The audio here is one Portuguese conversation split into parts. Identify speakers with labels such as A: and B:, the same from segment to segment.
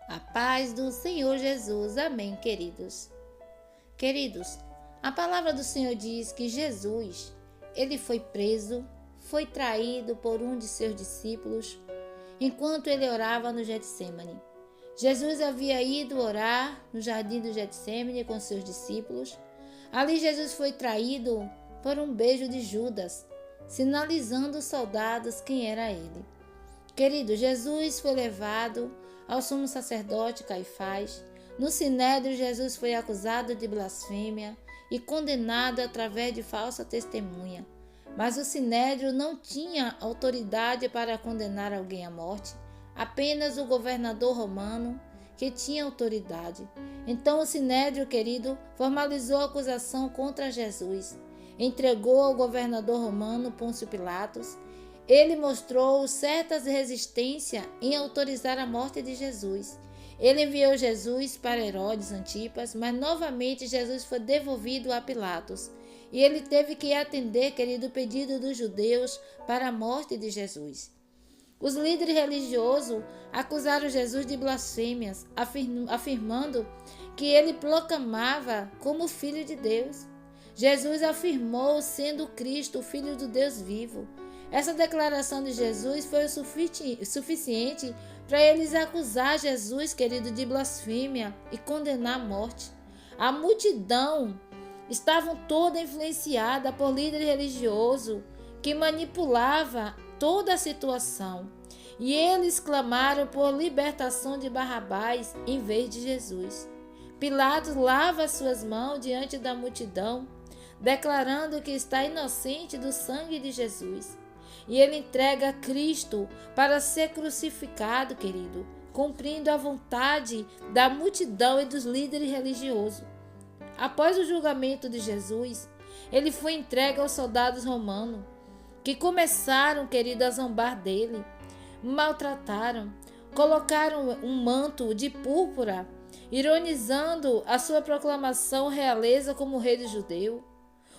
A: A paz do Senhor Jesus. Amém, queridos. Queridos, a palavra do Senhor diz que Jesus, ele foi preso, foi traído por um de seus discípulos, enquanto ele orava no Getsêmani. Jesus havia ido orar no jardim do Getsêmani com seus discípulos. Ali Jesus foi traído por um beijo de Judas, sinalizando aos soldados quem era ele. Querido, Jesus foi levado ao sumo sacerdote Caifás. No sinédrio, Jesus foi acusado de blasfêmia e condenado através de falsa testemunha. Mas o sinédrio não tinha autoridade para condenar alguém à morte, apenas o governador romano que tinha autoridade. Então o sinédrio, querido, formalizou a acusação contra Jesus, entregou ao governador romano Pôncio Pilatos. Ele mostrou certa resistência em autorizar a morte de Jesus. Ele enviou Jesus para Herodes Antipas, mas novamente Jesus foi devolvido a Pilatos. E ele teve que atender, querido, o pedido dos judeus para a morte de Jesus. Os líderes religiosos acusaram Jesus de blasfêmias, afirmando que ele proclamava como Filho de Deus. Jesus afirmou sendo Cristo, o Filho do Deus vivo. Essa declaração de Jesus foi o suficiente para eles acusar Jesus, querido, de blasfêmia e condenar a morte. A multidão estava toda influenciada por líder religioso que manipulava toda a situação. E eles clamaram por libertação de Barrabás em vez de Jesus. Pilatos lava suas mãos diante da multidão, declarando que está inocente do sangue de Jesus. E ele entrega Cristo para ser crucificado, querido, cumprindo a vontade da multidão e dos líderes religiosos. Após o julgamento de Jesus, ele foi entregue aos soldados romanos, que começaram, querido, a zombar dele, maltrataram, colocaram um manto de púrpura, ironizando a sua proclamação realeza como rei de judeu.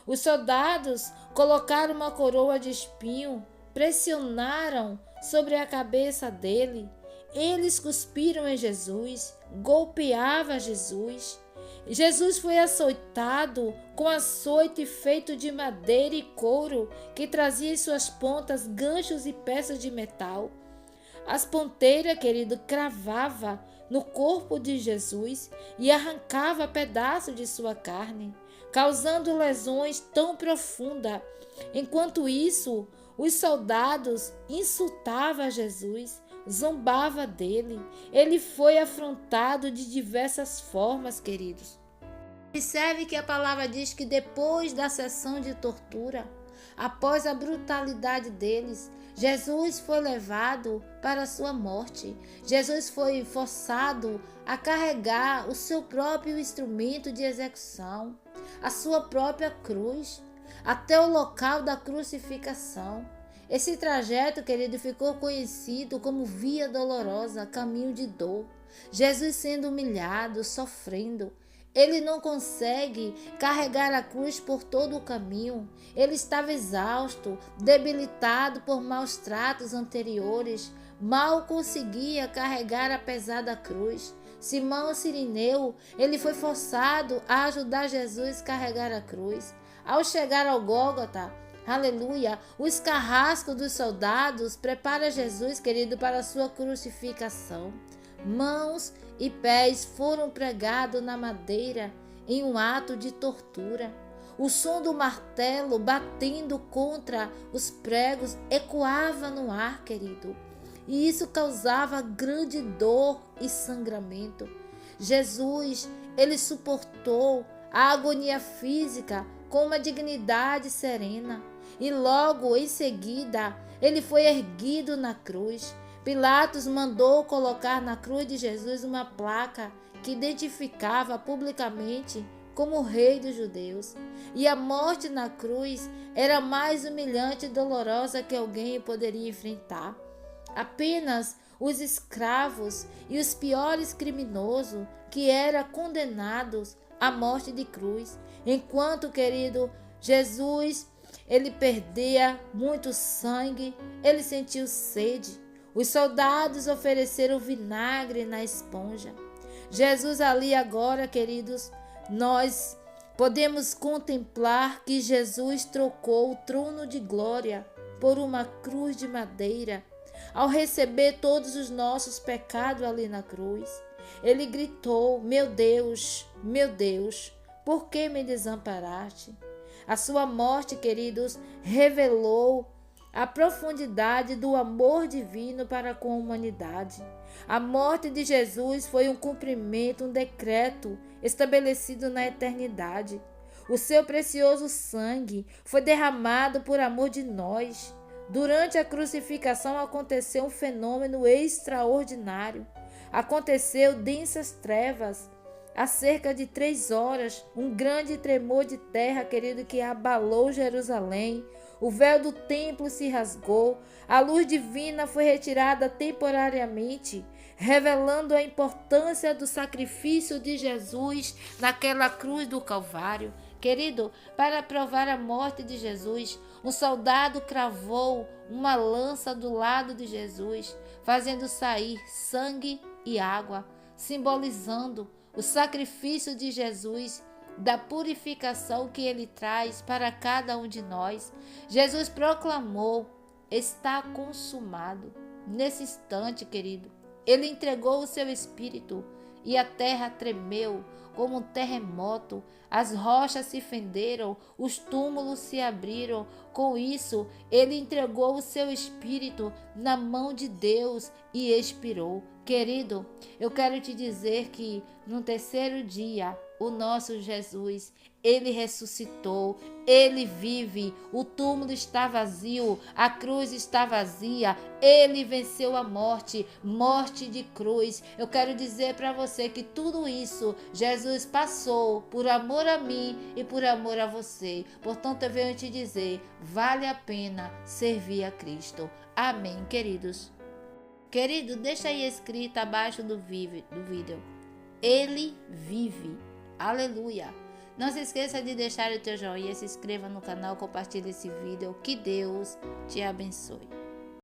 A: Os soldados colocaram uma coroa de espinho, pressionaram sobre a cabeça dele. Eles cuspiram em Jesus, golpeavam Jesus. Jesus foi açoitado com açoite feito de madeira e couro, que trazia em suas pontas ganchos e peças de metal. As ponteiras, querido, cravava no corpo de Jesus e arrancava pedaços de sua carne, causando lesões tão profundas. Enquanto isso, os soldados insultavam Jesus, zombavam dele. Ele foi afrontado de diversas formas, queridos. Observe que a palavra diz que depois da sessão de tortura, após a brutalidade deles, Jesus foi levado para a sua morte. Jesus foi forçado a carregar o seu próprio instrumento de execução, a sua própria cruz, até o local da crucificação. Esse trajeto, querido, ficou conhecido como Via Dolorosa, caminho de dor. Jesus sendo humilhado, sofrendo. Ele não consegue carregar a cruz por todo o caminho. Ele estava exausto, debilitado por maus tratos anteriores. Mal conseguia carregar a pesada cruz. Simão Cirineu, ele foi forçado a ajudar Jesus a carregar a cruz. Ao chegar ao Gólgota, aleluia, os carrascos dos soldados preparam Jesus, querido, para a sua crucificação. Mãos e pés foram pregados na madeira em um ato de tortura. O som do martelo batendo contra os pregos ecoava no ar, querido. E isso causava grande dor e sangramento. Jesus, ele suportou a agonia física com uma dignidade serena. E logo em seguida, ele foi erguido na cruz. Pilatos mandou colocar na cruz de Jesus uma placa que identificava publicamente como rei dos judeus. E a morte na cruz era a mais humilhante e dolorosa que alguém poderia enfrentar. Apenas os escravos e os piores criminosos que eram condenados à morte de cruz. Enquanto, querido, Jesus, ele perdia muito sangue, ele sentiu sede. Os soldados ofereceram vinagre na esponja. Jesus ali agora, queridos, nós podemos contemplar que Jesus trocou o trono de glória por uma cruz de madeira. Ao receber todos os nossos pecados ali na cruz, ele gritou: meu Deus, por que me desamparaste? A sua morte, queridos, revelou a profundidade do amor divino para com a humanidade. A morte de Jesus foi um cumprimento, um decreto estabelecido na eternidade. O seu precioso sangue foi derramado por amor de nós. Durante a crucificação aconteceu um fenômeno extraordinário. Aconteceu densas trevas. Há cerca de 3 horas, um grande tremor de terra, querido, que abalou Jerusalém. O véu do templo se rasgou. A luz divina foi retirada temporariamente, revelando a importância do sacrifício de Jesus naquela cruz do Calvário. Querido, para provar a morte de Jesus, um soldado cravou uma lança do lado de Jesus, fazendo sair sangue e água, simbolizando o sacrifício de Jesus, da purificação que ele traz para cada um de nós. Jesus proclamou: está consumado. Nesse instante, querido, ele entregou o seu espírito e a terra tremeu como um terremoto, as rochas se fenderam, os túmulos se abriram. Com isso, ele entregou o seu espírito na mão de Deus e expirou. Querido, eu quero te dizer que no terceiro dia, o nosso Jesus, ele ressuscitou, ele vive, o túmulo está vazio, a cruz está vazia, ele venceu a morte, morte de cruz. Eu quero dizer para você que tudo isso Jesus passou por amor a mim e por amor a você. Portanto, eu venho te dizer, vale a pena servir a Cristo. Amém, queridos. Querido, deixa aí escrito abaixo do vídeo. Ele vive. Aleluia. Não se esqueça de deixar o teu joinha, se inscreva no canal, compartilhe esse vídeo. Que Deus te abençoe.